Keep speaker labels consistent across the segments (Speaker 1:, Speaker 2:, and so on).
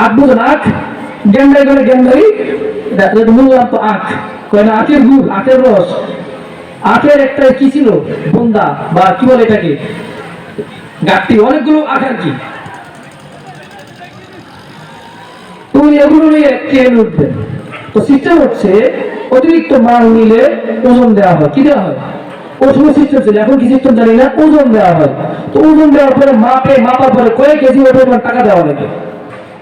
Speaker 1: আখ বুঝুন, আখ গেন্ডাই করে গেন্ডাই, বললাম তো আখ কয় না, আখের গুড়, আখের রস, আখের একটা কি ছিল বন্দা বা কি বলে এটাকে গাঠি, অনেকগুলো আখ আর কি, তুমি এগুলো নিয়ে ট্রেন উঠবেন। তো সিস্টেম হচ্ছে অতিরিক্ত মাল নিলে ওজন দেওয়া হয়, কি দেওয়া হয়, ওই সময় সিস্টেম ছিল, এখন কি সিস্টেম জানি না, ওজন দেওয়া হয়। তো ওজন দেওয়ার পরে মাপার পরে কয়েক কেজি ওজন টাকা দেওয়া লাগে।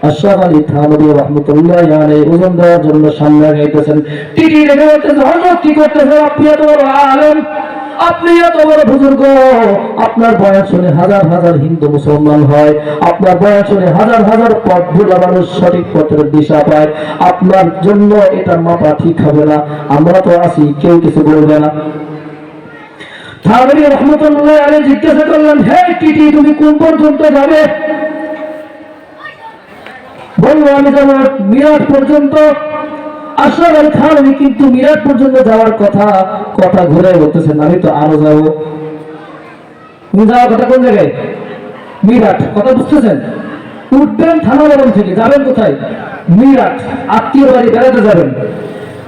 Speaker 1: আশরাফ আলী থানভী রাহমাতুল্লাহি আলাইহি ওজন দেওয়ার জন্য সামনে গাইতেছেন, টিটি রেখে বলতেছে, হযরত কি করতেছেন আপনি, এত বড় আলেম, আপনি এত বড় বুজুর্গ, আপনার বয়ান শুনে হাজার হাজার হিন্দু মুসলমান হয়, আপনার বয়ান শুনে হাজার হাজার পথ ভোলা মানুষ সঠিক পথের দিশা পায়, আপনার জন্য এটা মাপা ঠিক হবে না, আমরা তো আছি, কেউ কিছু বলবে না। থানভী রাহমাতুল্লাহি আলাইহি জিজ্ঞাসা করলেন, হে টিটি তুমি কোন পর্যন্ত যাবে? বললো আমি যাবো মিরাট পর্যন্ত। আশরাফ আলী থানভী কিন্তু মিরাট পর্যন্ত যাওয়ার কথা ঘুরে বলতেছেন, আমি তো আরো যাবো। যাওয়ার কথা কোন জায়গায়? মিরাট, কথা বুঝতেছেন? উঠবেন থানাবাগান থেকে, যাবেন কোথায়? মিরাট, আত্মীয় বাড়ি বেড়াতে যাবেন।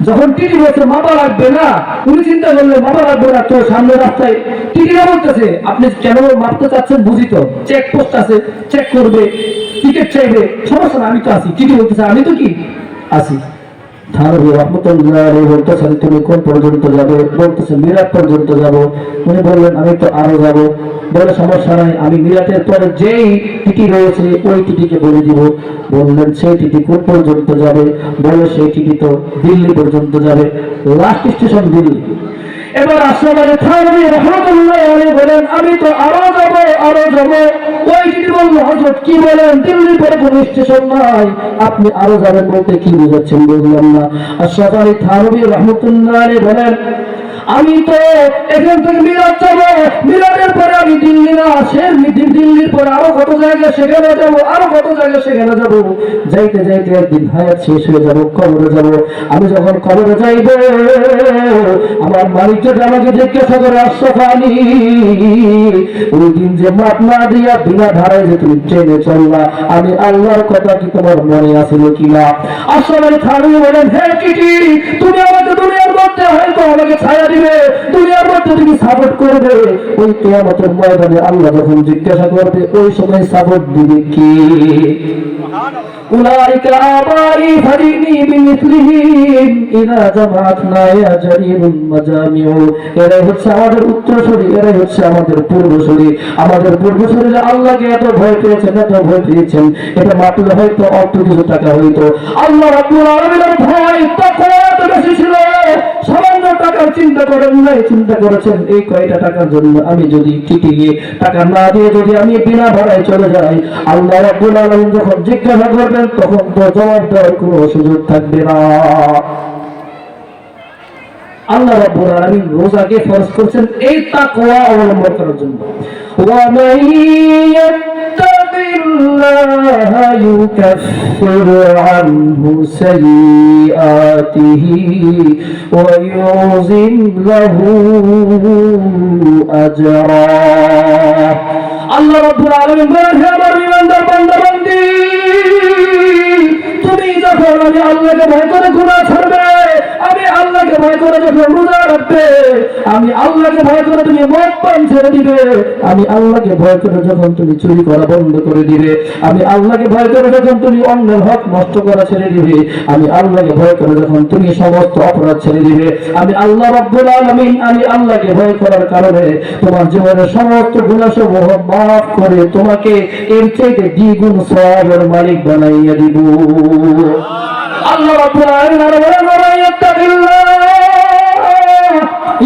Speaker 1: যখন টিটি বলছে মাপা লাগবে না, উনি চিন্তা করলেন মাপা লাগবে না, তো সামনে রাস্তায় টিটিরা বলতেছে আপনি কেন মাপতে চাচ্ছেন, বুঝি তো, চেক পোস্ট আছে, চেক করবে, টিকিট চাইবে, সমস্যা না, আমি তো আছি। টিটি বলতেছে আমি তো কি আছি। থানভী রাহমাতুল্লাহি আলাইহি বলতেছেন তুমি কোন পর্যন্ত যাবে? বলতেছে মিরাট পর্যন্ত যাব। উনি বললেন আমি তো আরো যাব। বলে সমস্যা নাই, আমি মিরাটের পরে যেই টিটি রয়েছে ওই টিটিকে বলে দিব। বললেন সেই টিটি কোন পর্যন্ত যাবে? বলে সেই টিটি তো দিল্লি পর্যন্ত যাবে, লাস্ট স্টেশন দিল্লি। এবার আশরাফ আলী থানভী রাহমাতুল্লাহি আলাইহি বলেন আমি তো আরো যাব। ওই টিটি বলল হযরত কি বলেন, দিল্লির পরে কোনো স্টেশন নাই, আপনি আরো যাবেন বলতে কি বুঝাচ্ছেন বুঝলাম না। আশরাফ আলী থানভী রাহমাতুল্লাহি আলাইহি বলেন আমি তো এখান থেকে মিরাট যাবো, মিরাটের পরে আমি দিল্লি না, দিল্লির পরে আরো কত জায়গা সেখানে যাবো, আরো কত জায়গা সেখানে যাবো, যাইতে যাইতে একদিন হায়াত শেষ হয়ে যাবো, কবরে যাবো। আমি যখন কবরে যাইব আমার মালিককে আমাকে জিজ্ঞাসা করে আশরাফ আলী ওই দিন যে মাপ না দিয়া বিনা ধারায় যে তুমি ট্রেনে চললা, আমি আল্লাহর কথা কি তোমার মনে আছিল কিনা? আশরাফ আলী থানভী বলেন হে টিটি তুমি আমাকে দুনিয়ার মধ্যে হয়তো আমাকে ছায়া দিবে, দুনিয়ার মধ্যে তুমি সাপোর্ট করবে, ওই কিয়ামতের ময়দানে আল্লাহ যখন জিজ্ঞাসা করবে ওই সময় সাপোর্ট দিবে কি? উলাইকা আবাই ফারিনি বিমিসলিহিম ইযা জামাতনা ইয়া জারিমুল মাজামিউ। এরাই হচ্ছে আমাদের উত্তরসূরি, এরাই হচ্ছে আমাদের পূর্বসূরি। আমাদের পূর্বসূরিরা আল্লাহকে এত ভয় পেয়েছেন, এটা মাপলে হয়তো অল্প কিছু টাকা হইতো। আল্লাহ রাব্বুল আলামিনের ভয় তাকওয়া এত বেশি ছিল, সামান্য টাকার চিন্তা করেন নাই, চিন্তা করেছেন এই কয়টা টাকার জন্য আমি যদি টিটিকে টাকা না দিয়ে যদি আমি বিনা ভাড়ায় চলে যাই, আল্লাহ রাব্বুল আলামিন যখন জিজ্ঞাসা করবেন তখন তো জবাব দেওয়ার কোনো সুযোগ থাকবে না। আল্লাহ রাব্বুল আলামিন রোজাকে ফরজ করেছেন এই তাকওয়া অবলম্বন করার জন্য। ওয়া মান ইয়াত্তাকিল্লাহা ইউকাফির আনহু সাইয়্যাতিহি ওয়া ইউযিম লাহু আজরা। আল্লাহ রাব্বুল আলামিন বলেন হে আমার ঈমানদার বান্দা-বান্দী, তুমি যখন আমি আল্লাহকে ভয় করে গুনাহ ছাড়বে, আমি আল্লাহকে ভয় করে যখন রোজা রাখবে, আমি আল্লাহকে ভয় করে তুমি মদ পান ছেড়ে দিবে, আমি আল্লাহকে ভয় করে যখন তুমি চুরি করা বন্ধ করে দিবে, আমি আল্লাহকে ভয় করে যখন তুমি অন্যের হক নষ্ট করা ছেড়ে দিবে, আমি আল্লাহকে ভয় করে যখন তুমি সমস্ত অপরাধ ছেড়ে দিবে, আমি আল্লাহ রাব্বুল আলামিন আমি আল্লাহকে ভয় করার কারণে তোমার জীবনের সমস্ত গুনাহসমূহ মাফ করে তোমাকে এর চাইতে দ্বিগুণ সওয়াবের মালিক বানাইয়া দিব। আল্লাহ রাব্বুল আলামিন আর বলেন ওয়া ইয়াত্তাকিল্লাহ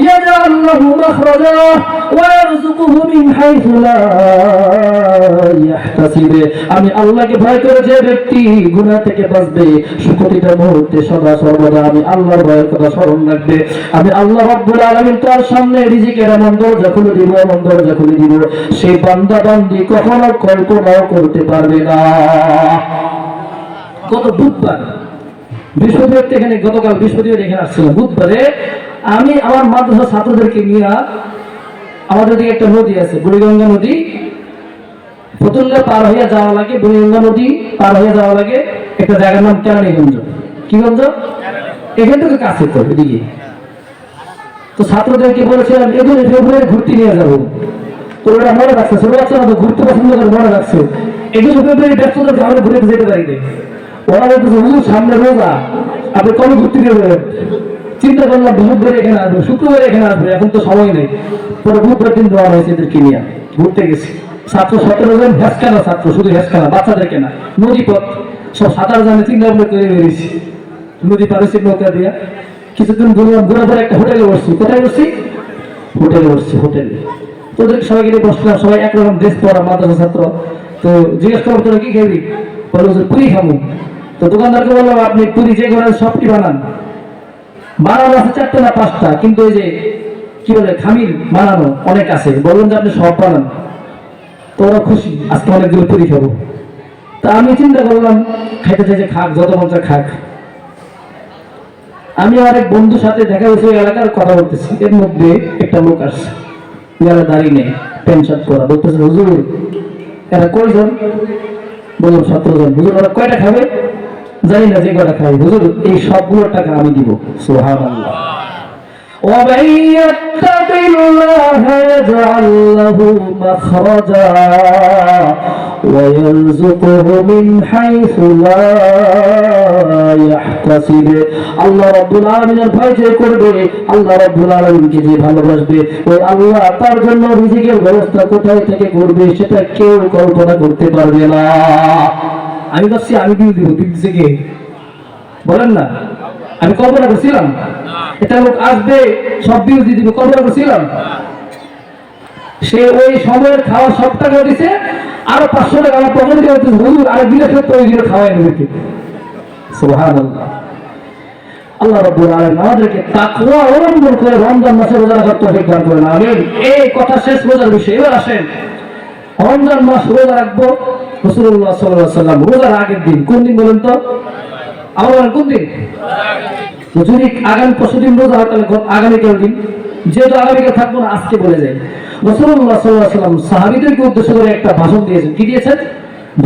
Speaker 1: ইয়াজআল লাহু মাখরাজা ওয়া ইয়ারযুকুহু মিন হাইথু লা ইয়াহতাসিব। আমি আল্লাহকে ভয় করে যে ব্যক্তি গুনাহ থেকে বাঁচবে, প্রতিটা মুহূর্তে সদা সর্বদা আমি আল্লাহর ভয়ের কথা স্মরণ রাখবে, আমি আল্লাহ রাব্বুল আলামিন তার সামনে রিজিকের এমন দরজা খুলে দিব, এমন দরজা খুলে দিব, সেই বান্দা বান্দি কখনো কল্পনাও করতে পারবে না। গত বুধবার বৃহস্পতিবার এখানে, গতকাল বৃহস্পতিবার এখানে আসছিলাম, বুধবারে আমি আমার মাদ্রাসা ছাত্রদেরকে নিয়ে, আমাদের দিকে একটা নদী আছে বুড়িগঙ্গা নদী, ফতুল্লা পার হইয়া যাওয়া লাগে, বুড়িগঙ্গা নদী পার হইয়া যাওয়া লাগে একটা জায়গার নাম কেরানীগঞ্জ। কি গঞ্জ? এখান থেকে কাছে তো এদিকে। তো ছাত্রদেরকে বলেছিলাম 11 ফেব্রুয়ারি ঘুরতে নিয়ে যাবো। তো ওরা মনে রাখছে, ছোট বাচ্চারা তো ঘুরতে পছন্দ করে, মনে রাখছে 11 ফেব্রুয়ারি ব্যস্ততা আমরা ঘুরে যেতে পারি না। ওরা বলতেছে হুজুর সামনে রোজা, আপনি কবে ঘুরতে নিয়ে যাবেন? চিন্তা করলাম বুধবার এখানে আসবে, শুক্রবার এখানে আসবে, এখন তো সময় নেই। পরে বুধবার দিন দেওয়া হয়েছে এদেরকে নিয়ে ঘুরতে গেছি। ছাত্র 17 জন, হেসখানা ছাত্র, শুধু হেসখানা, বাচ্চাদেরকে না, নদী পথ সব সাঁতার জানে, চিন্তা ভাবনা করে বেরিয়েছি। নদী পারেছি নৌকা দিয়া, কিছুদিন ঘুরলাম, ঘুরার পরে একটা হোটেলে বসছি। কোথায় বসছি? হোটেলে বসছি, হোটেলে। তো ওদের সবাইকে নিয়ে বসলাম, সবাই একরকম ড্রেস পরা, মাদ্রাসা ছাত্র। তো জিজ্ঞেস করলাম তোরা কি খাবি? বললো যে পুরি খাবো। তো দোকানদারকে বললাম আপনি পুরি যে ঘরে সবটি বানান। বানানো আছে 4টা না 5টা, কিন্তু ওই যে কি বলে খামির বানানো অনেক আছে, বললেন যে আপনি সব বানান। তো ওরা খুশি, আজকে অনেকগুলো পুরি খাবো। তা আমি চিন্তা করলাম খাইতে চাইছে খাক, যত মজা খাক। আমি আমার এক বন্ধুর সাথে দেখা হয়েছে, ওই এলাকার কথা বলতেছি, এর মধ্যে একটা লোক আসছে, ইয়ারা দাঁড়িয়ে নেই, প্যান্ট শার্ট পরা, বলতেছে হুজুর এরা কয়জন? বললাম 17 জন। হুজুর ওরা কয়টা খাবে? জানি না যে কয়টা খাবে। হুজুর এই সবগুলোর টাকা আমি দিব। সুবহানাল্লাহ। ومن يتق الله يجعل له مخرجا ويرزقه من حيث لا يحتسب। আল্লাহ রাব্বুল আলামিনের ভয় যে করবে, আল্লাহ রাব্বুল আলামিনকে যে ভালোবাসবে, ওই আল্লাহ তার জন্য রিজিকের ব্যবস্থা কোথায় থেকে করবে সেটা কেউ কল্পনা করতে পারবে না। আমি ভাবছি আমি দিয়ে দিব, দিচ্ছে কে? বলেন না, আমি কল্পনা করছিলাম এটা লোক আসবে সব বিল দিয়ে দিবে, কল্পনা করছিলাম? সে ওই সময়ের খাওয়া সব টাকা দিছে, আরো 500 টাকা আমার পকেটে দিয়ে হচ্ছে হুজুর আর দিলে ফেরত ওইগুলো খাওয়াই নেবে। সুবহানাল্লাহ। আল্লাহ রাব্বুল আলামিন আমাদেরকে তাকওয়া অবলম্বন করে রমজান মাসে রোজা রাখার তৌফিক দান করেন, আমিন। এই কথা শেষ রোজার বিষয়। এবার আসেন রমজান মাস রোজা রাখবো। রাসূলুল্লাহ সাল্লাল্লাহু আলাইহি ওয়াসাল্লাম রোজার আগের দিন কোন দিন বলেন তো? আমার কোন দিন? যদি আগামী 5 দিন রোজা হয় তাহলে আগামীকাল দিন, যেহেতু আগামীকাল থাকবো না আজকে বলে যাই। রাসূলুল্লাহ সাল্লাল্লাহু আলাইহি ওয়াসাল্লাম সাহাবীদেরকে উদ্দেশ্য করে একটা ভাষণ দিয়েছেন। কি দিয়েছেন?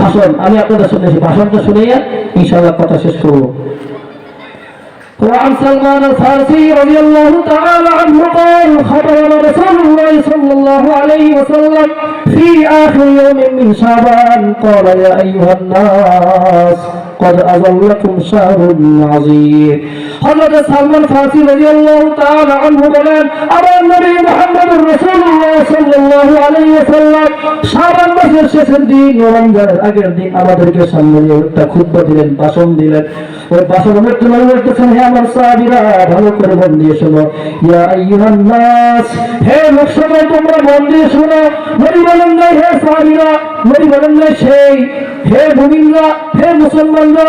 Speaker 1: ভাষণ। আমি আপনাদের সামনে সেই ভাষণটা শুনিয়ে ইনশাআল্লাহ কথা শেষ করব। وعن سلمان الفارسي رضي الله تعالى عنه قال خطبنا رسول الله صلى الله عليه وسلم في آخر يوم من شعبان قال يا أيها الناس قد أظلكم شهر عظيم। হযরত সালমান ফারসি রাদিয়াল্লাহু তাআলা আনহু বলেন, আমার নবী মুহাম্মদুর রাসূলুল্লাহ সাল্লাল্লাহু আলাইহি ওয়াসাল্লাম শাবান মাসের শেষের দিন, রমজানের আগের দিন আমাদেরকে সামনে নিয়ে একটা খুতবা দিলেন, ভাষণ দিলেন। ওই ভাষণের মধ্যে বলতেছেন, হে আমার সাহাবীরা ভালো করে মন দিয়ে শোনো, ইয়া আইয়ুহান নাস, হে লোকসভা তোমরা মন দিয়ে শোনো। নবী বলেন না হে সাহাবীরা, নবী বলেন না সেই হে মুমিনরা, হে মুসলমানরা,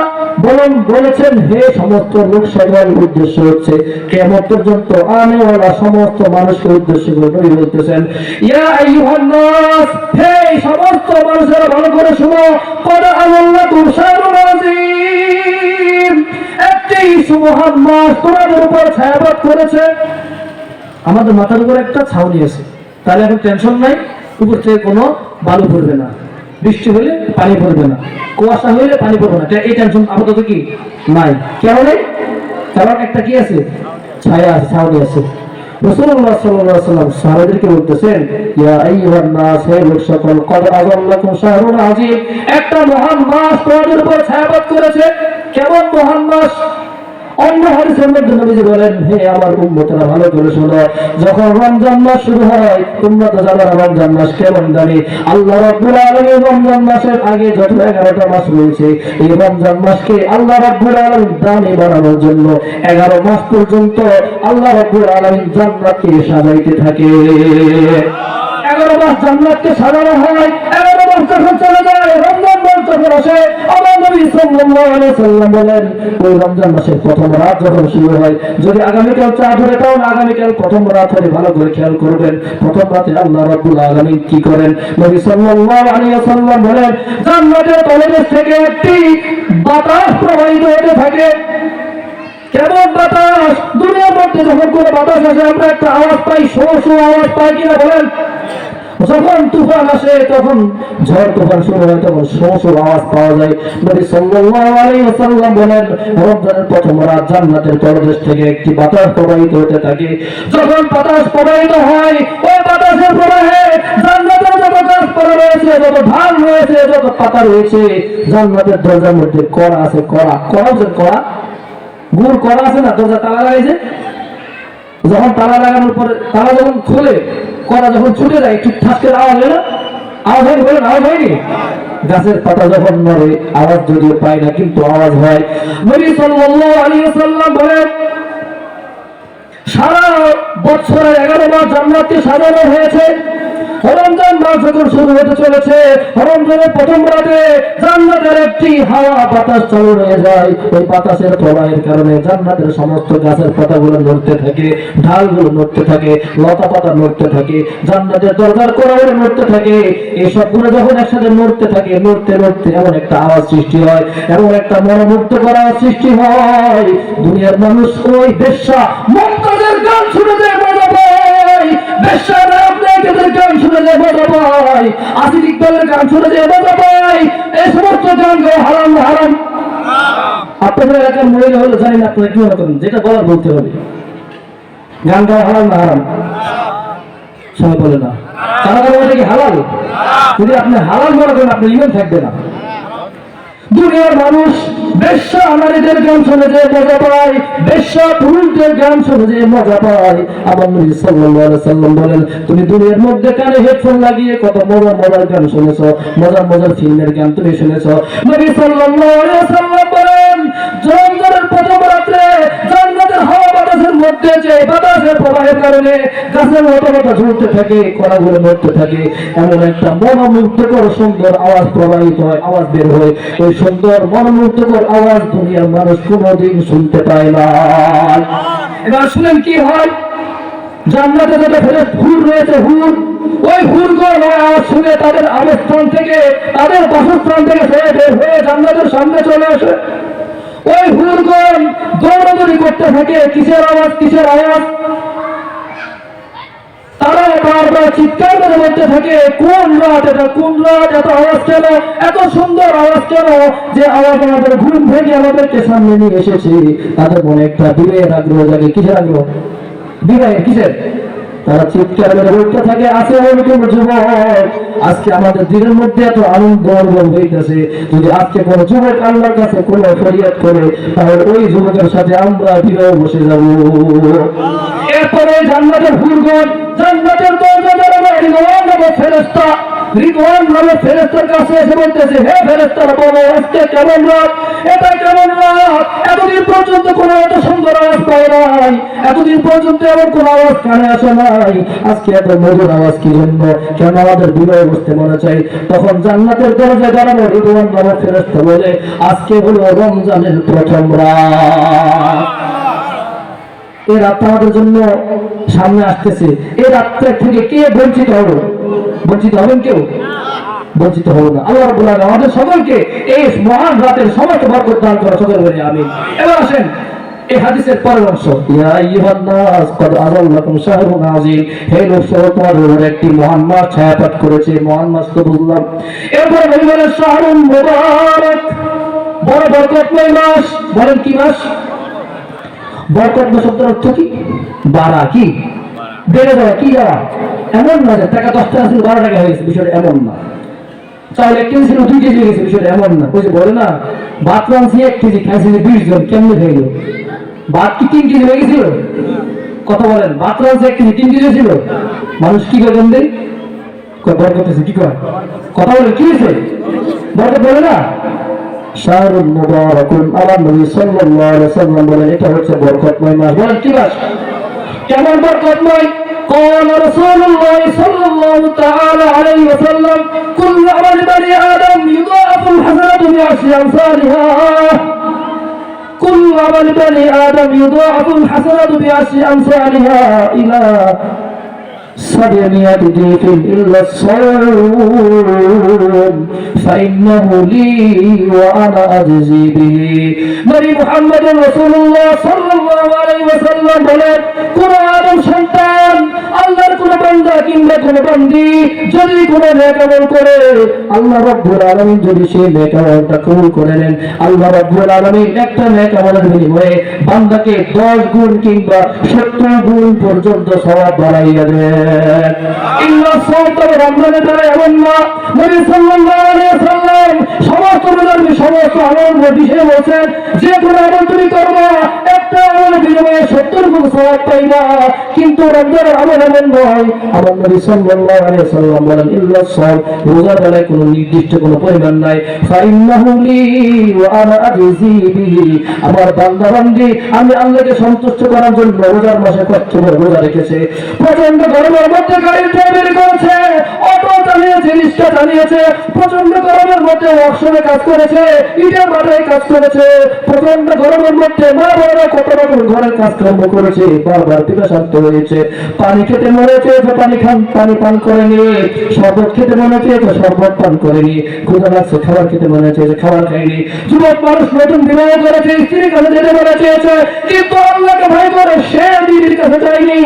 Speaker 1: বলেছেন হে সমস্ত লোকসভার উদ্দেশ্য হচ্ছে কিয়ামত পর্যন্ত আনেওয়ালা সমস্ত মানুষকে উদ্দেশ্য করে নবী বলতেছেন, ইয়া আইয়ুহান নাস, হে সমস্ত মানুষেরা ভালো করে শোনো, কদ আযাল্লাকুম শাহরুন আযীম, একটি সুমহান মাস তোমাদের উপর ছায়াপাত করেছে। আমাদের মাথার উপর একটা ছাউনি আছে, তাহলে এখন টেনশন নাই, উপর থেকে কোনো বালু পড়বে না, বৃষ্টি হলে পানি পড়বে না, কুয়াশা হলে পানি পড়বে না, এই টেনশন আপাতত কি নাই। কেন? কারণ একটা কি আছে? ছায়া আছে, ছাউনি আছে। রাসূলুল্লাহ সাল্লাল্লাহু আলাইহি ওয়াসাল্লাম সাহাবাদেরকে বলতেছেন, ইয়া আইয়ুহান নাস, হে লোক সকল, কদ আযাল্লাকুম শাহরুন আযীম, একটা মহান মাস তোমাদের উপর ছায়াপাত করেছে। কেমন মহান মাস? অন্য হাদিসের মধ্যে নবীজি বলেন, হে আমার উম্মতেরা ভালো করে শোনো, যখন রমজান মাস শুরু হয়, তোমরা তো জানো রমজান মাস কেমন দামি। আল্লাহ রাব্বুল আলামিন রমজান মাসের আগে যত 11টা মাস রয়েছে, এই রমজান মাসকে আল্লাহ রাব্বুল আলামিন দামি বানানোর জন্য 11 মাস পর্যন্ত আল্লাহ রাব্বুল আলামিন জান্নাতকে সাজাইতে থাকে। 11 মাস জান্নাতকে সাজানো হয়। 11 মাস যখন চলে যায়, রমজান মাস যখন আসে, আমার নবী সাল্লাল্লাহু আলাইহি ওয়াসাল্লাম বলেন, ওই রমজান মাসের প্রথম রাত যখন শুরু হয়, যদি আগামীকাল চা ধরে পাও না, আগামীকাল প্রথম রাত হলে ভালো করে খেয়াল করবেন। প্রথম রাতে আল্লাহ রাব্বুল আলামিন কি করেন? নবী সাল্লাল্লাহু আলাইহি ওয়াসাল্লাম বলেন, জান্নাতের তলদেশ থেকে একটি বাতাস প্রবাহিত হতে থাকে। কেমন বাতাস? দুনিয়ার মধ্যে যখন কোনো বাতাস আসে আমরা একটা আওয়াজ পাই, শো শো আওয়াজ পাই কিনা বলেন? যখন তুফান আসে, তখন ঝড় তুফান শুরু হয়, তখন শোঁ আওয়াজ পাওয়া যায়। নবী সাল্লাল্লাহু আলাইহি ওয়াসাল্লাম বলেন, রমজানের প্রথম রাত জান্নাতের তলদেশ থেকে একটি বাতাস প্রবাহিত হতে থাকে। যখন বাতাস প্রবাহিত হয়, ওই বাতাসের প্রবাহে জান্নাতের যত গাছপালা রয়েছে, যত ধান রয়েছে, যত পাতা রয়েছে, জান্নাতের দরজার মধ্যে কড়া আছে, কড়া কড়া গুড় কড়া আছে না, দরজা তালা লাগাইছে, যখন তালা লাগানোর পরে তালা যখন খুলে কড়া যখন ছুটে যায়, একটু ঠাসকের আওয়াজ হয় না? আওয়াজ হয়, বলেন আওয়াজ হয়নি? গাছের পাতা যখন নড়ে আওয়াজ যদিও পায় না, কিন্তু আওয়াজ হয়। নবী সাল্লাল্লাহু আলাইহি ওয়াসাল্লাম বলেন, সারা বছরে 11 মাস জান্নাতকে সাজানো হয়েছে। রমজান মাস যখন শুরু হতে চলেছে, রমজানের প্রথম রাতে জান্নাতের একটি হাওয়া বাতাস চালু হয়ে যায়। ওই বাতাসের প্রবাহের কারণে জান্নাতের সমস্ত গাছের পাতাগুলো নড়তে থাকে, ঢালগুলো নড়তে থাকে, লতা পাতা নড়তে থাকে, জান্নাতের দরজার কোণাগুলো নড়তে থাকে। এই সবগুলো যখন একসাথে নড়তে থাকে, নড়তে নড়তে এমন একটা আওয়াজ সৃষ্টি হয়, এমন একটা মনোমুগ্ধ করা সৃষ্টি হয়, দুনিয়ার মানুষ ওই বেশ্যা মুমতাজের গান শুনে যায় মজা পায়, বেশ্যা আপনাদের গান শুনে যায় মজা পায়, আসিফ ইকবালের গান শুনে যায় মজা পায়। এই সমস্ত গান হারাম হারাম। আপনাদের এলাকার মহিলা হলো জানি না, আপনারা কি মনে করেন? যেটা বলার বলতে হবে। গান গাওয়া হারাম না হারাম? সবাই বলে না। তারা বলে কি হালাল? যদি আপনি হালাল মনে করেন, আপনার ইমান থাকবে না। দুনিয়ার মানুষ বেশ্যা নারীদের গান শুনে যে মজা পায়, বেশ্যা পুরুষদের গান শুনে যে মজা পায়। আমার নবী সাল্লাল্লাহু আলাইহি সাল্লাম বলেন, তুমি দুনিয়ার মধ্যে কানে হেডফোন লাগিয়ে কত মজার মজার গান শুনেছো, মজার মজার ফিল্মের গান তুমি শুনেছো। নবী সাল্লাল্লাহু আলাইহি সাল্লাম বলেন, রমজানের প্রথম রাতে জান্নাতের হাওয়া বাতাসের মধ্যে যে বাতাসের প্রবাহের কারণে গাছের লতাপাতা ঝুলতে থাকে, কড়াগুলো নড়তে থাকে, এমন একটা মনোমুগ্ধকর সুন্দর আওয়াজ প্রবাহিত হয়, আওয়াজ বের হয়। ওই সুন্দর মনোমুগ্ধকর আওয়াজ দুনিয়ার মানুষ কোনোদিন শুনতে পায় না। এবার শুনেন কি হয়। জান্নাতে যত ফেরেশতা হুর রয়েছে, হুর, ওই হুরগুলো আওয়াজ শুনে তাদের অবস্থান থেকে, তাদের বাসস্থান থেকে বের হয়ে জান্নাতের সামনে চলে আসে। ওই হুরগণ দৌড়াদৌড়ি করতে থাকে, কিসের আওয়াজ, কিসের আওয়াজ? তারা বারবার চিৎকার করে বলতে থাকে, কোন রাত এটা, কোন রাত, এত আওয়াজ কেন, এত সুন্দর আওয়াজ কেন, যে আওয়াজ আমাদের ঘুম ভেঙে আমাদেরকে সামনে নিয়ে এসেছে। তাদের মনে একটা বিবাহের আগ্রহ জাগে। কিসের আগ্রহ? বিবাহের। কিসের? তারা চিৎকার করে বলতে থাকে, আছে ওরকম যুবক, আজকে আমাদের দিনের মধ্যে এত আনন্দ অনুভব হইতেছে, যদি আজকে কোন যুবক আল্লাহর কাছে কোনো ফরিয়াদ করে, তাহলে ওই যুবকের সাথে আমরা বিবাহ বসে যাব। এরপরে জান্নাতের হুরগণ জান্নাতের দরজা দ্বারা রিদওয়ান নামক ফেরেশতা, রিদওয়ান নামক ফেরেশতার কাছে এসে বলতেছে, হে ফেরেশতারা বলো, আজকে কেমন রাত, এটা কেমন রাত, এতদিন পর্যন্ত কোনো এত সুন্দর আওয়াজ পাই নাই, এতদিন পর্যন্ত এমন কোন আওয়াজ কানে আসে নাই, আজকে এত মধুর আওয়াজ কি জন্য, কেন আমাদের বিবাহ বসতে মনে চাই? তখন জান্নাতের দরজায় দাঁড়ানো রিদওয়ান নামক ফেরেশতা বলে, আজকে হলো রমজানের প্রথম রাত। এই রাতটা আমাদের জন্য সামনে আসতেছে। এই রাতটা থেকে কে বঞ্চিত হবে? বঞ্চিত হবেন কেউ? বঞ্চিত হবো না। আল্লাহ রাব্বুল আলামিন আমাদের সকলকে এই মহান রাতের সমস্ত বরকত দান করা সকল বলে আমিন। এবার আসেন এই হাদিসের পরের অংশ, ইয়া আইয়ুহান নাস ক্বাদ আযাল্লাকুম শাহরুন আযীম। হে লোক, তোমাদের উপর একটি মহান মাস ছায়াপাত করেছে। মহান মাস তো বুঝলাম। এরপর নবী বলেন, শাহরুন মুবারাক, বড় বরকতময় মাস। বলেন কি মাস? বরকতময় শব্দের অর্থ কি? বাড়া, কি বেড়ে যাওয়া, কি যাওয়া। এমন না যে টাকা 10 টাকা ছিল 12 টাকা হয়ে গেছে, বিষয়টা এমন না। চাউল 1 কেজি ছিল 2 কেজি হয়ে গেছে, বিষয়টা এমন না। ওই যে বলে না, ভাত রাঁধছি 1 কেজি, খাইছি 20 জন, কেমনে খাইল? ভাত কি 3 কেজি হয়ে গেছিল? কথা বলেন, ভাত রাঁধছি 1 কেজি, 3 কেজি ছিল। মানুষ কি করে দেয়? বরকত হয়েছে, কি কয়? কথা বলেন, কি হয়েছে? বরকত বলে না। শাহরুন মুবারাকুন, আল্লাহ নবী সাল্লাল্লাহু আলাইহি ওয়াসাল্লাম বলেন, এটা হচ্ছে বরকতময় মাস। বলেন কি মাস? কেমন বরকতময়? قال رسول الله صلى الله تعالى عليه وسلم كل عمل بني آدم يضاعف الحسنات بعشر أمثالها كل عمل بني آدم يضاعف الحسنات بعشر أمثالها إلى 700 ضيف إلا الصوم فإنه لي وأنا أجزي به নবী মুহাম্মদ রাসূলুল্লাহ সাল্লাল্লাহু আলাইহি ওয়াসাল্লাম বলেন কোন আদম সন্তান আল্লাহর কোন বান্দা কিংবা কোন বান্দি যদি কোন নেক আমল করে আল্লাহ রাব্বুল আলামিন যদি সেই নেক আমলটা কবুল করে নেন আল্লাহ রাব্বুল আলামিন একটা নেক আমলের বিনিময়ে বান্দাকে 10 গুণ কিংবা 70 গুণ পর্যন্ত সওয়াব বাড়াইয়া দেন ইল্লা সাওম রমজানের দ্বারা এমন না নবী সাল্লাল্লাহু আলাইহি ওয়াসাল্লাম সমস্ত রোজার সমস্ত আমল বিষয়ে বলেন যে কোন আমল তুমি করবে একটা আমলের বিনিময়ে 70 গুণ সওয়াব পাইবা কিন্তু রমজানের আমল এমন নয় আমার নবী সাল্লাল্লাহু আলাইহি ওয়াসাল্লাম বলেন ইল্লা সাওম রোজার বেলায় কোনো নির্দিষ্ট কোনো পরিমাণ নাই ফাইন্নাহু লি ওয়া আনা আজজি বিহি আমার বান্দা বান্দি আমি আল্লাহকে সন্তুষ্ট করার জন্য রোজার মাসে কষ্ট করে রোজা রেখেছে প্রচন্ড গরমের মধ্যে গাড়ি ড্রাইভিং করেছে অটো চালিয়েছে রিক্সা চালিয়েছে প্রচন্ড গরমের মধ্যে ওয়ার্কশপে কাজ করেছে ইটের মাঠে কাজ করেছে প্রচন্ড গরমের মধ্যে মা বাবারা কত রকম ঘরের কাজকর্ম করেছে বারবার পিপাসার্থ হয়েছে পানি খেতে মনে চেয়েছে পানি পান করেনি শরবত খেতে মনে চেয়েছে শরবত পান করেনি ক্ষুধা লাগছে খাবার খেতে মনে চেয়েছে খাবার খায়নি যুবক মানুষ নতুন বিবাহ করেছে স্ত্রীর কাছে যেতে মনে চেয়েছে কিন্তু আল্লাহকে ভয় করে সে বিবির কাছে যায়নি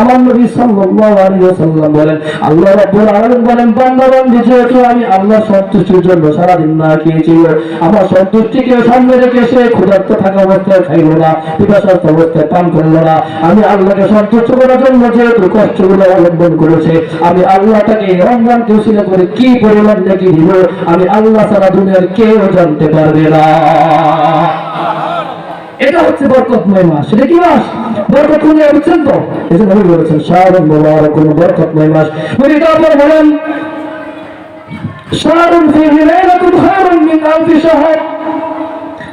Speaker 1: আমার নবী সাল্লাল্লাহু আলাইহি ওয়াসাল্লাম বলেন আল্লাহ রাব্বুল আলামিন বলেন বান্দা বান্দি যেহেতু আমি আল্লাহর সন্তুষ্টির জন্য সারা দিন না খেয়েছিল আমার সন্তুষ্টিকে সামনে রেখে সে ক্ষুধার্ত থাকা অবস্থায় খাইল না পিপাসার্থ অবস্থায় পান করল না আমি আল্লাহকে সন্তুষ্ট করার জন্য যেহেতু কষ্টগুলো অবলম্বন করেছে আমি আল্লাহ তাকে রমজানকে উসিলা করে কি পরিমাণ নাকি দিব আমি আল্লাহ ছাড়া দুনিয়ার কেউ জানতে পারবে না এটা হচ্ছে বরকতময় মাস এটা কি মাস বরকতময় বুঝছেন তো এই যে নবী বলেছেন শাহরুল মুবারাকুল বরকতময় মাস নবী তারপর বলেন শাহরুল ফিহি লাইলাতুন খায়রুম মিন আলফি শাহর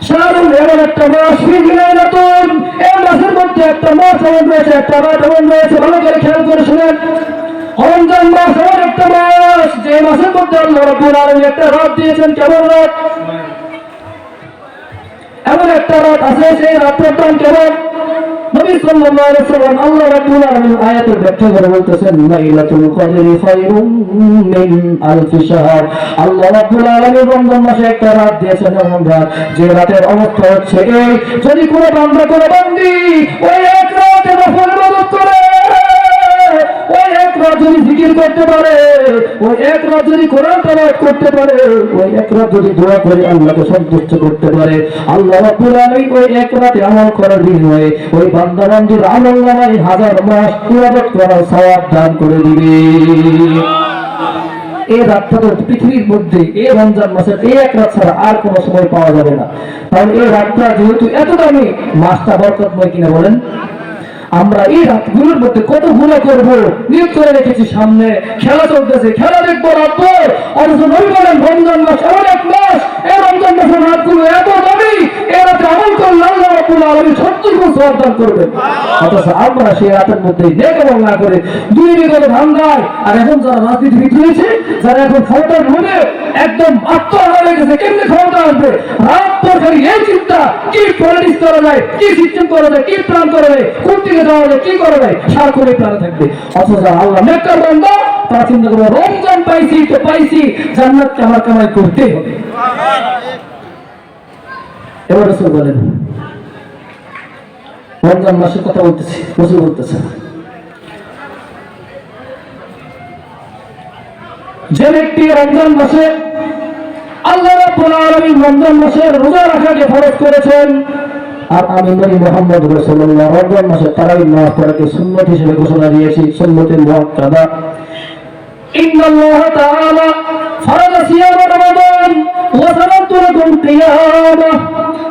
Speaker 1: শাহরুল এমন একটা মাস ফিহি লাইলাতুন এই মাসের মধ্যে একটা মাস এমন রয়েছে একটা রাত এমন রয়েছে ভালো করে খেয়াল করে শুনেন রমজান মাস এমন একটা মাস যে মাসের মধ্যে আল্লাহ রাব্বুল আলামিন একটা রাত দিয়েছেন কেমন রাত এমন একটা রাত আছে সেই রাতের নাম কেমন নবী সাল্লাল্লাহু আলাইহি ওয়াসাল্লাম আল্লাহ রাব্বুল আলামিন আয়াতের ব্যাখ্যা করে বলতেছেন লাইলাতুল কদরি খায়রুম মিন আলফি শাহর আল্লাহ রাব্বুল আলামিন রমজান মাসে একটা রাত দিয়েছেন এমন রাত যে রাতের অবস্থা হচ্ছে এই যদি কোনো বান্দা কোনো বান্দি ওই এক রাতে নফল ইবাদত করে ওই এক রাত যদি জিকির করতে পারে ওই এক রাত যদি কোরআন তেলাওয়াত করতে পারে ওই এক রাত যদি দোয়া করে আল্লাহকে সন্তুষ্ট করতে পারে আল্লাহ রাব্বুল আলামিন ওই এক রাতে আমল করার বিনিময়ে ওই বান্দা বান্দির আমলনামায় 1000 মাস ইবাদত করার সওয়াব দান করে দিবে এই রাতটা তো পৃথিবীর মধ্যে এই রমজান মাসের এই এক রাত ছাড়া আর কোনো সময় পাওয়া যাবে না তাহলে এই রাতটা যেহেতু এত দামি মাসটা বরকতময় কিনা বলেন আমরা এই রাতগুলোর মধ্যে কত গুনাহ করব নিয়ত করে রেখেছি সামনে খেলা চলতেছে খেলা দেখবো রাখবো অথচ নবী বলেন রমজান মাস এমন এক মাস এই রমজান মাসের রাতগুলো এত দামি এই রাতে আমল করলে আল্লাহ রাব্বুল আলামিন 70 গুণ সওয়াব দান করবেন অথচ আমরা সেই রাতের মধ্যে নেক আমল না করে দুই বিগত ভাঙ্গায় আর এখন যারা রাজনীতিবিদ রয়েছে যারা এখন ক্ষমতার লোভে একদম আত্মহত্যা হয়ে গেছে কেমনে ক্ষমতা আসবে রাত পর খালি এই চিন্তা কি পলিটিক্স করা যায় কি সিস্টেম করা যায় কি প্ল্যান করা যায় কোন দিকে যাওয়া যায় কি করা যায় সার করে প্ল্যানে থাকবে অথচ আল্লাহ নেককার বান্দা তারা চিন্তা করবে রমজান পাইছি তো পাইছি জান্নাতকে আমার কামাই করতে হবে এবার রাসূল বলেন রমজান মাসের কথা বলতেছি রাসূল বলতেছে যে ব্যক্তি রমজান মাসে আল্লাহ রাব্বুল আলামিন রমজান মাসের রোজা রাখাকে ফরজ করেছেন আর আমি নবী মুহাম্মদ রাসূলুল্লাহ রমজান মাসে তারাবির নামাজ পড়াকে সুন্নাত হিসেবে ঘোষণা দিয়েছি সুন্নতে মুআক্কাদা ইন্নাল্লাহ তাআলা ফারাদা সিয়াম রমাদান ওয়া সারাতু লাকুম কিয়ামা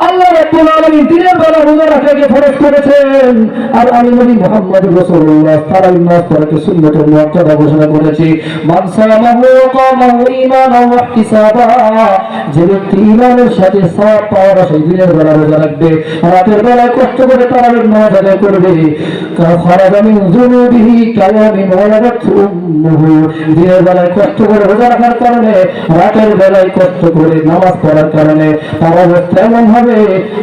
Speaker 1: আল্লাহ রাব্বুল আলামিন দিনের বেলা রোজা রাখাকে ফরজ করেছেন আর আমি নবী মুহাম্মদ রাসূলুল্লাহ তারাবির নামাজ পড়াকে সুন্নতে মুআক্কাদা ঘোষণা করেছি মান সামাহু ওয়া কামাহু ঈমানান ওয়া ইহতিসাবা যে ব্যক্তি ঈমানের সাথে সওয়াব পাওয়ার আশায় দিনের বেলা রোজা রাখবে রাতের বেলায় কষ্ট করে তারাবির নামাজ আদায় করবে খারাজা মিন যুনুবিহি কায়ামিন ওয়ালাদাতু উম্মুহু দিনের বেলায় কষ্ট করে রোজা রাখার কারণে রাতের বেলায় কষ্ট করে নামাজ পড়ার কারণে তার অবস্থা এমন হবে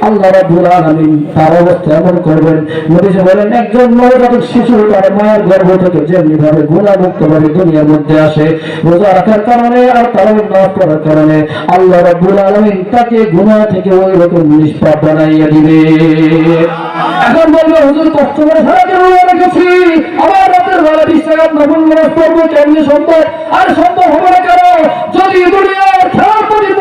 Speaker 1: আল্লাহ রাব্বুল আলামিন তার অবস্থা এমন করবেন। নবীজি বলেন একজন নবজাতক শিশু তার মায়ের গর্ভ থেকে যেমনি ভাবে গুনাহমুক্ত ভাবে দুনিয়ার মধ্যে আসে রোজা রাখার কারণে আর তারাবির নামাজ পড়ার কারণে আল্লাহ রাব্বুল আলামিন তাকে গুনাহ থেকে ওই রকম নিষ্পাপ বানাইয়া দিবে। এখন বলবে হুজুর কষ্ট করে সারাদিন রোজা রেখেছি, আবার রাতের বেলা 20 টাকা নফল নামাজ পড়বো, কেমনি সম্ভব? আর সম্ভব হবে না কেন? যদি দুনিয়ার খেলার প্রতি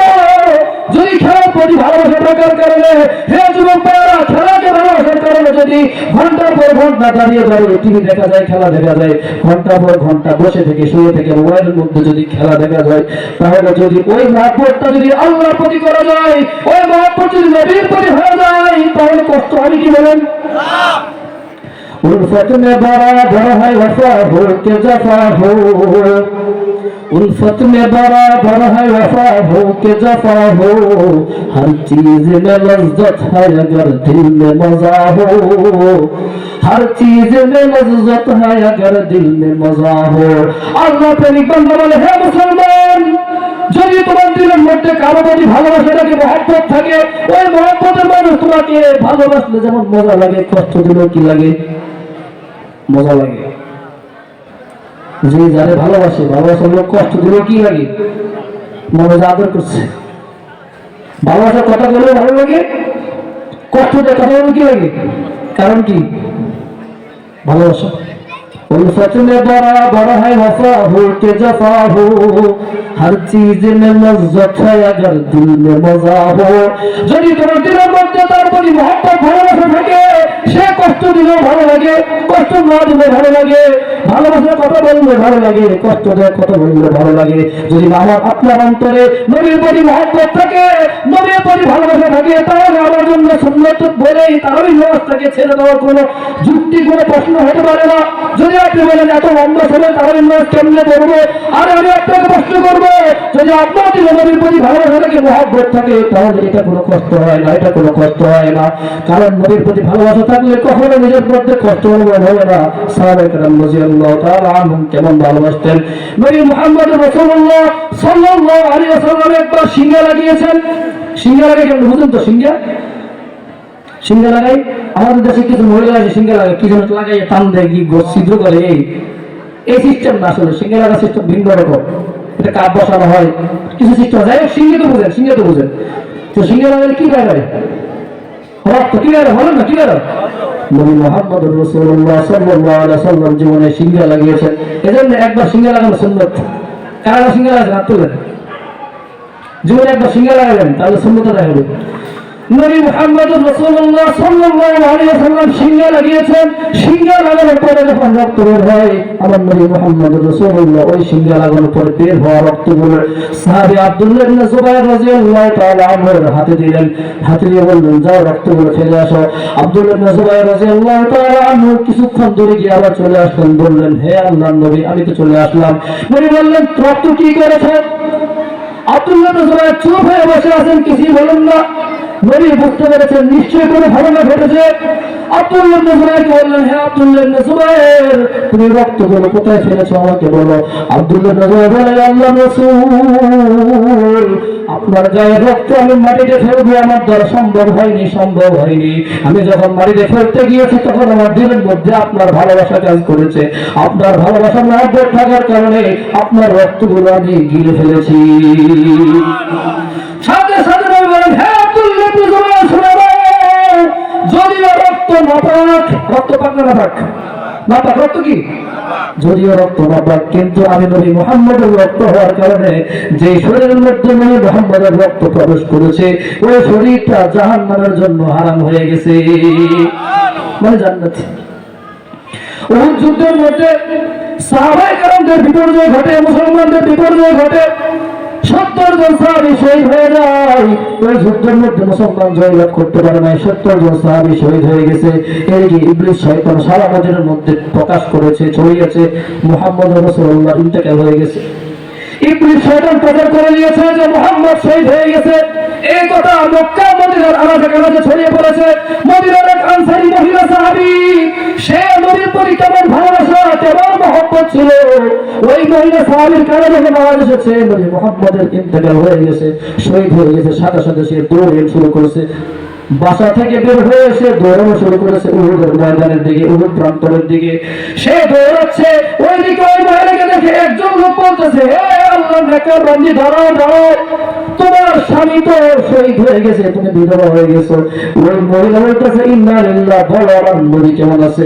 Speaker 1: যদি খেলার প্রতি ভালোবাসা থাকার কারণে, হে যুবক ভাইয়েরা, খেলাকে ভালোবাসার কারণে যদি ঘন্টার পর ঘন্টা দাঁড়িয়ে দাঁড়িয়ে টিভি দেখা যায়, খেলা দেখা যায়, ঘন্টার পর ঘন্টা বসে থেকে শুয়ে থেকে মোবাইলের মধ্যে যদি খেলা দেখা যায়, তাহলে যদি ওই মহব্বতটা যদি আল্লাহর প্রতি করা যায়, ওই মহব্বত যদি নবীর প্রতি হয়ে যায়, তাহলে কষ্ট হবে কি বলেন? उल्फत में बराबर है वफा हो के जफा हो, उल्फत में बराबर है वफा हो के जफा हो, हर चीज में लज्जत है अगर दिल में मजा हो, हर चीज में लज्जत है अगर दिल में मजा हो। अल्लाह तेरी बंदा बोले हे मुसलमान, যদি তোমার দিলের মধ্যে কারো প্রতি ভালোবাসা থাকে, মহব্বত থাকে, ওই মহব্বতের মানুষ তোমাকে ভালোবাসলে যেমন মজা লাগে, কষ্ট দিলেও কি লাগে? মজা লাগে। যে যারে ভালোবাসে, ভালোবাসার লোক কষ্ট দিলেও কি লাগে? মনে আদর করছে। ভালোবাসার কথা বলেও ভালো লাগে, কষ্ট দিয়ে কথা বলে কি লাগে? কারণ কি? ভালোবাসা। उल्फत में बराबर है वफा हो के जफा हो, हर चीज में लज्जत है अगर दिल में मजा हो। যদি তোমার দিলের মধ্যে তার প্রতি মহব্বত ভালোবাসা থাকে, সে কষ্ট দিলেও ভালো লাগে, কষ্ট না দিলে ভালো লাগে, ভালোবাসার কথা বললে ভালো লাগে, কষ্ট দেওয়ার কথা বললে ভালো লাগে। যদি আমার আপনার অন্তরে নবীর প্রতি মহব্বত থাকে, নবীর প্রতি ভালোবাসা থাকে, তাহলে আমার জন্য সুন্নাত বলেই তারাবির নামাজটাকে ছেড়ে দেওয়ার কোনো যুক্তি, কোনো প্রশ্ন হতে পারে না। যদি আপনি বলেন এত লম্বা সময় তারাবির নামাজ কেমনে পড়বো, আর আমি আপনাকে প্রশ্ন করবো, যদি আপনার নবীর প্রতি ভালোবাসা থাকে, মহব্বত থাকে, তাহলে এটা কোনো কষ্ট হয় না, এটা কোনো কষ্ট হয় না। কারণ নবীর প্রতি ভালোবাসা থাকলে কখনো নিজের মধ্যে কষ্ট অনুভব হবে না। সাহাবায়ে কেরাম রাদিয়াল্লাহু তাআলা আনহুম কেমন ভালোবাসতেন। নবী মুহাম্মদ রাসূলুল্লাহ সাল্লাল্লাহু আলাইহি ওয়াসাল্লাম একবার সিংহা লাগিয়েছেন। সিংহা লাগে কেন বুঝুন তো? সিংহা লাগাই আমাদের দেশে কিছু মহিলা আছে, সিংহা লাগাই কি জন্য লাগাই, টান দেয়, কি ছিদ্র করে, এই সিস্টেম না। আসলে সিংহা লাগা সিস্টেম ভিন্ন রকম। এটা কাপ বসানো হয়, কিছু সিস্টেম। যাই হোক, সিংহে তো বুঝেন। তো সিংহা লাগালে কি বেরোয়? রক্ত কি বেরোয়? বলেন না, কি বেরোয়? নবী মুহাম্মদ রাসূলুল্লাহ সাল্লাল্লাহু আলাইহি ওয়াসাল্লাম জীবনে সিংহা লাগিয়েছেন। এজন্য একবার সিংহা লাগানো সুন্নাত। কারা সিংহা লাগাছেন হাত তুলেন। জীবনে একবার সিংহা লাগাবেন, তাহলে সুন্নাতটা দেখাবে। নবী মুহাম্মদ রাসূলুল্লাহ সাল্লাল্লাহু আলাইহি ওয়াসাল্লাম সিংহা লাগিয়েছেন। সিংহা লাগানোর পরে যখন রক্ত বের হয়, আমার নবী মুহাম্মদ রাসূলুল্লাহ ওই সিংহা লাগানোর পরে বের হওয়া রক্তগুলো সাহাবী আব্দুল্লাহ ইবনে জুবাইর রাদিয়াল্লাহু তাআলা আনহুর হাতে দিলেন। হাতে দিয়ে বললেন, যাও রক্তগুলো ফেলে আসো। আব্দুল্লাহ ইবনে জুবাইর রাদিয়াল্লাহু তাআলা আনহু কিছুক্ষণ দূরে গিয়ে আবার চলে আসলেন। বললেন, হে আল্লাহর নবী, আমি তো চলে আসলাম। নবী বললেন, রক্ত কি করেছে? আব্দুল্লাহ ইবনে জুবাইর চুপ হয়ে বসে আছেন, কিছুই বলেন না। নবী বুঝতে পেরেছেন নিশ্চয়ই কোনো ঘটনা ঘটেছে। আব্দুল্লাহ ইবনে জুবাইরকে বললেন, হে আব্দুল্লাহ ইবনে জুবাইর, তুমি রক্তগুলো কোথায় ফেলেছো আমাকে বলো। আব্দুল্লাহ ইবনে জুবাইর বলেন, আল্লাহর রাসূল, আপনার গায়ে রক্ত আমি মাটিতে ফেলবো আমার দ্বারা সম্ভব হয়নি। আমি যখন মাটিতে ফেলতে গিয়েছি তখন আমার দিলের মধ্যে আপনার ভালোবাসা কাজ করেছে। আপনার ভালোবাসা মহব্বত থাকার কারণে আপনার রক্তগুলো আমি গিলে ফেলেছি। সাথে সাথে নবী বলেন, হে আব্দুল্লাহ ইবনে জুবাইর, শুনে নাও, যদিও রক্ত নাপাক, রক্ত পাক না নাপাক, রক্ত কি? যদিও রক্ত নাপাক, কিন্তু আমি নবী মুহাম্মদের রক্ত হওয়ার কারণে যে শরীরের মধ্যে নবী মুহাম্মদের রক্ত প্রবেশ করেছে, ওই শরীরটা জাহান্নামের জন্য হারাম হয়ে গেছে, মানে জান্নাতি। ওই যুদ্ধের মধ্যে সাহাবায়ে কেরামদের বিপর্যয় ঘটে, মুসলমানদের বিপর্যয় ঘটে। 70 জন সাহাবী শহীদ হয়ে যায়। ওই যুদ্ধের মধ্যে মুসলমান জয়লাভ করতে পারে না। 70 জন সাহাবী শহীদ হয়ে গেছে। এদিকে ইবলিস শয়তান সারা মদিনার মধ্যে প্রকাশ করেছে, ছড়িয়েছে, মুহাম্মদ রাসূলুল্লাহ ইন্তেকাল হয়ে গেছে। ইবলিস শয়তান প্রচার করে দিয়েছে যে মুহাম্মদ শহীদ হয়ে গেছে। এই কথা মক্কা মদিনার আনাচে কানাচে ছড়িয়ে পড়েছে। মদিনার এক আনসারী মহিলা সাহাবী, সে নবীর প্রতি কেমন ভালোবাসা, কেমন মহব্বত ছিল, ওই মহিলা সাহাবীর কানে যখন আওয়াজ এসেছে নবী মুহাম্মদের ইন্তেকাল হয়ে গেছে, শহীদ হয়ে গেছে, সাথে সাথে সে দৌড়ে শুরু করেছে। বাসা থেকে বের হয়ে এসে দৌড়ানো শুরু করেছে উহুদের ময়দানের দিকে, উহুদ প্রান্তরের দিকে। সে দৌড়াচ্ছে, ওইদিকে ওই মহিলাকে দেখে একজন লোক বলতেছে, হে আল্লাহর নেককার বান্দী, দাঁড়াও দাঁড়াও, তোমার স্বামী তো শহীদ হয়ে গেছে, তুমি বিধবা হয়ে গেছো। ওই মহিলা বলতেছে, ইন্না লিল্লাহ, বলো আমার নবী কেমন আছে।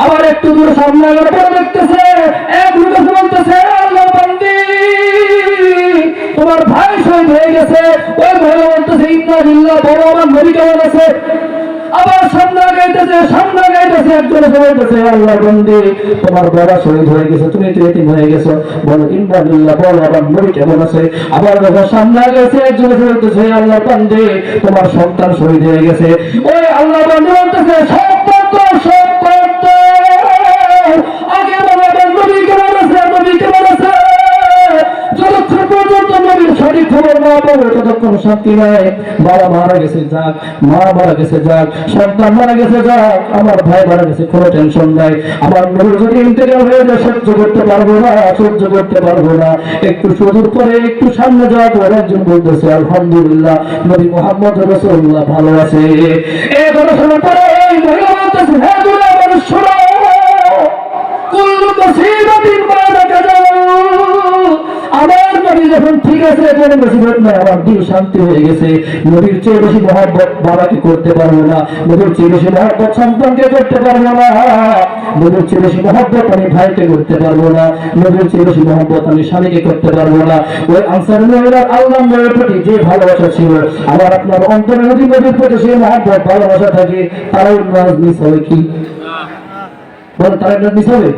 Speaker 1: আবার একটু দূর সামনে আগার পর দেখতেছে এক লোক বলতেছে, আল্লাহর বান্দী, তোমার ভাই শহীদ হয়ে গেছে। ওই মহিলা বলতেছে, ইন্না লিল্লাহ, বলো আমার নবী কেমন আছে। আবার সামনে গাইতেছে একজন বলতেছে, আল্লাহর বান্দী, তোমার বাবা শহীদ হয়ে গেছে, তুমি তো এতিম হয়ে গেছো, বলো ইন্না লিল্লাহ, বলো আমার নবী কেমন আছে। আবার যখন সামনে গেছে একজন বলতেছে, আল্লাহর বান্দী, তোমার সন্তান শহীদ হয়ে গেছে। ওই আল্লাহর বান্দী বলতেছে, সন্তান তো সন্তান তো, আগে বলো আমার নবী কেমন আছে, নবী কেমন আছে। যতক্ষণ পর্যন্ত নবীর সঠিক খবর না পাবো ততক্ষণ শান্তি নাই। বাবা মারা গেছে যাক, মা মারা গেছে যাক, সন্তান মারা গেছে যাক, আমার ভাই মারা গেছে, কোনো টেনশন নাই। আমার নবীর যদি ইন্তেকাল হয়ে যায় সহ্য করতে পারবো না, সহ্য করতে পারবো না। একটু সুদূর পরে একটু সামনে যাওয়ার পর একজন বলতেছে, আলহামদুলিল্লাহ, নবী মুহাম্মদ রাসূলুল্লাহ ভালো আছে। এই কথা শোনার পরে এই মহিলা বলতেছে, হ্যাঁ দুনিয়া মানুষ শোনো, কুল্লু মুসিবাতিন বাদাকা আমার নবী যখন ঠিক আছে, কোনো মুসিবত নাই, আমার দিল শান্তি হয়ে গেছে। নবীর চেয়ে বেশি মহব্বত বাবাকে করতে পারবো না, নবীর চেয়ে বেশি মহব্বত সন্তানকে করতে পারবো না, নবীর চেয়ে বেশি মহব্বত আমি ভাইকে করতে পারবো না, নবীর চেয়ে বেশি মহব্বত আমি স্বামীকে করতে পারবো না। ওই আনসারী মহিলার আল্লাহর নবীর প্রতি যে ভালোবাসা ছিল, আবার আপনার অন্তরে যদি নবীর প্রতি সেই মহব্বত ভালোবাসা থাকে, তারাও নামাজ মিস হবে কি বলেন, তারা নামাজ মিস হবে।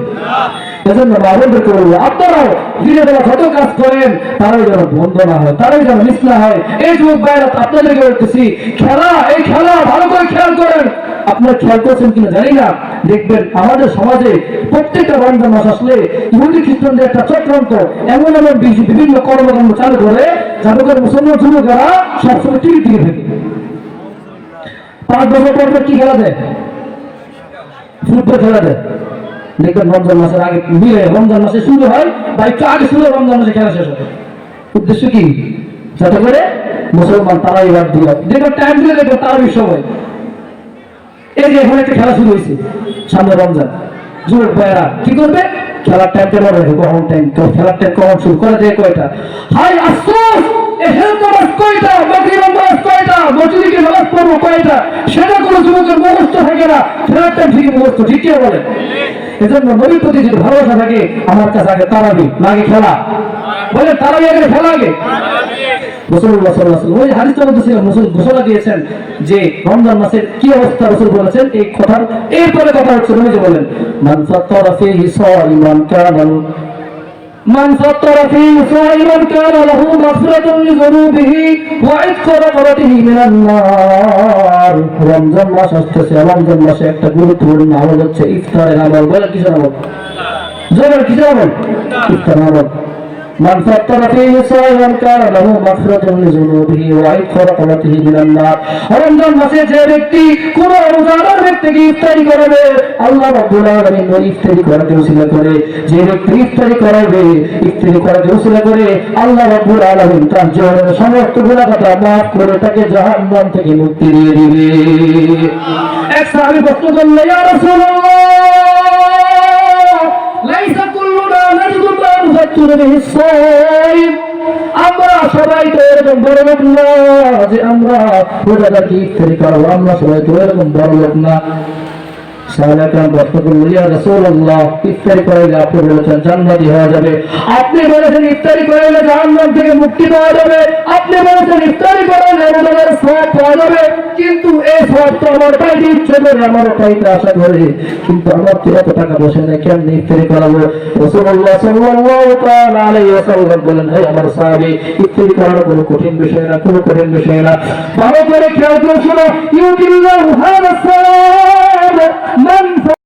Speaker 1: এজন্য বাবুদেরকে বলবো, আপনারাও ধীরে ধীরে যত কাজ করেন তারাই যেন বন্ধ না হয়, তারাই যেন মিস না হয়। এই যুবক ভাইরা আপনাদেরকে বলতেছি, খেলা, এই খেলা ভালো করে খেয়াল করেন। আপনারা খেয়াল করছেন কিনা জানি না, দেখবেন আমাদের সমাজে প্রত্যেকটা রমজান মাস আসলে ইহুদি খ্রিস্টানদের একটা চক্রান্ত এমন এমন বিভিন্ন কর্মকাণ্ড চালু করে, যাদের মুসলমান যুবকেরা সবসময় টিভি থেকে থাকে। 5 বছর পর কি খেলা দেয়? ফুটবল খেলা দেয়। দেখবেন রমজান মাসের আগে মিলে, রমজান মাসে শুরু হয় বা একটু আগে শুরু হয়, রমজান মাসে খেলা শেষ হবে। উদ্দেশ্য কি? যাতে করে মুসলমান তারাই বাদ দিয়ে দেখবেন টাইম দিলে দেখবেন তারাই সময়। এই যে এখন একটা খেলা শুরু হয়েছে সামনে রমজান, যুবক ভাইয়েরা কি করবে? খেলার টাইম টেবল রাখবে, কখন টাইম, খেলার টাইম কখন শুরু করে দেয়, কয়টা। হাই আফসোস, এহেল নামাজ কয়টা, মাগরিব নামাজ কয়টা, মসজিদে গিয়ে নামাজ পড়বো কয়টা, সেটা কোনো যুবকের মুখস্থ থাকে না। খেলার টাইম ঠিক মুখস্থ, ঠিক কি বলে? এজন্য নবীর প্রতি যদি ভালোবাসা থাকে, আমার কাছে আগে তারাবি না আগে খেলা, বলে তারাবি আগে খেলা আগে। রাসূলুল্লাহ সাল্লাল্লাহু আলাইহি ওয়াসাল্লাম ওই হাদিসটা বলতেছিলেন, রাসূল ঘোষণা দিয়েছেন যে রমজান মাসের কি অবস্থা, রাসূল বলেছেন এই কথা। এরপরে কথা হচ্ছে নবী যে বলেন, মান সাত্তারা ফিহি সাইমান কানা মান সাত্তারা ফিহি সাইমান কানা লাহু মাগফিরাতুন লিযুনুবিহি ওয়া ইতকু রাকাবাতিহি মিনান নার। রমজান মাস আসছে, রমজান মাসে একটা গুরুত্বপূর্ণ আমল হচ্ছে ইফতারের আমল। বলেন কিসের আমল? জোরে কিসের আমল? ইফতার আমল। من فطر فيه صائما كان له مغفرة لذنوبه وعتق رقبته من النار। রমজান মাসে যে ব্যক্তি কোন রোজাদার ব্যক্তিকে ইফতারি করাবে, আল্লাহ রাব্বুল আলামিন ওই ইফতারি করাতে উসিলা করে, যে ব্যক্তি ইফতারি করাবে, ইফতারি করাতে উসিলা করে, আল্লাহ রাব্বুল আলামিন তার জীবনের সমস্ত গুনাহ খাতা মাফ করে তাকে জাহান্নাম থেকে মুক্তি দিয়ে দিবে। এক সাহাবী প্রশ্ন করলেন, ইয়া রাসূলুল্লাহ, লাইসা কুল্লুনা নাজিদু মা নুফাত্তিরু বিহি সাইম, আমরা সবাই তো এরকম বড় লোক না যে আমরা রোজাদারকে ইফতারি করাবো, আমরা সবাই তো এরকম বড় লোক না। সাহাবায়ে প্রশ্ন করলেন, ইয়া রাসূলুল্লাহ, ইফতারি করাইলে আপনি বলেছেন জান্নাতি হওয়া যাবে, আপনি বলেছেন ইফতারি করাইলে জাহান্নাম থেকে মুক্তি পাওয়া যাবে, আপনি বলেছেন ইফতারি করাইলে রোজাদার সওয়াব পাওয়া যাবে, কিন্তু এই সওয়াব তো আমার পাইতে ইচ্ছে করে, আমার পাইতে আশা করে, কিন্তু আমার তো এত টাকা বসে নেই, কেমনে ইফতারি করাবো? রাসূলুল্লাহ সাল্লাল্লাহু তাআলা আলাইহি ওয়াসাল্লাম বলেন, হে আমার সাহাবী, ইফতারি করানো কোনো কঠিন বিষয় না, কোনো কঠিন বিষয় না। ভালো করে খেয়াল করে শোনো, ইউদিল্লাহু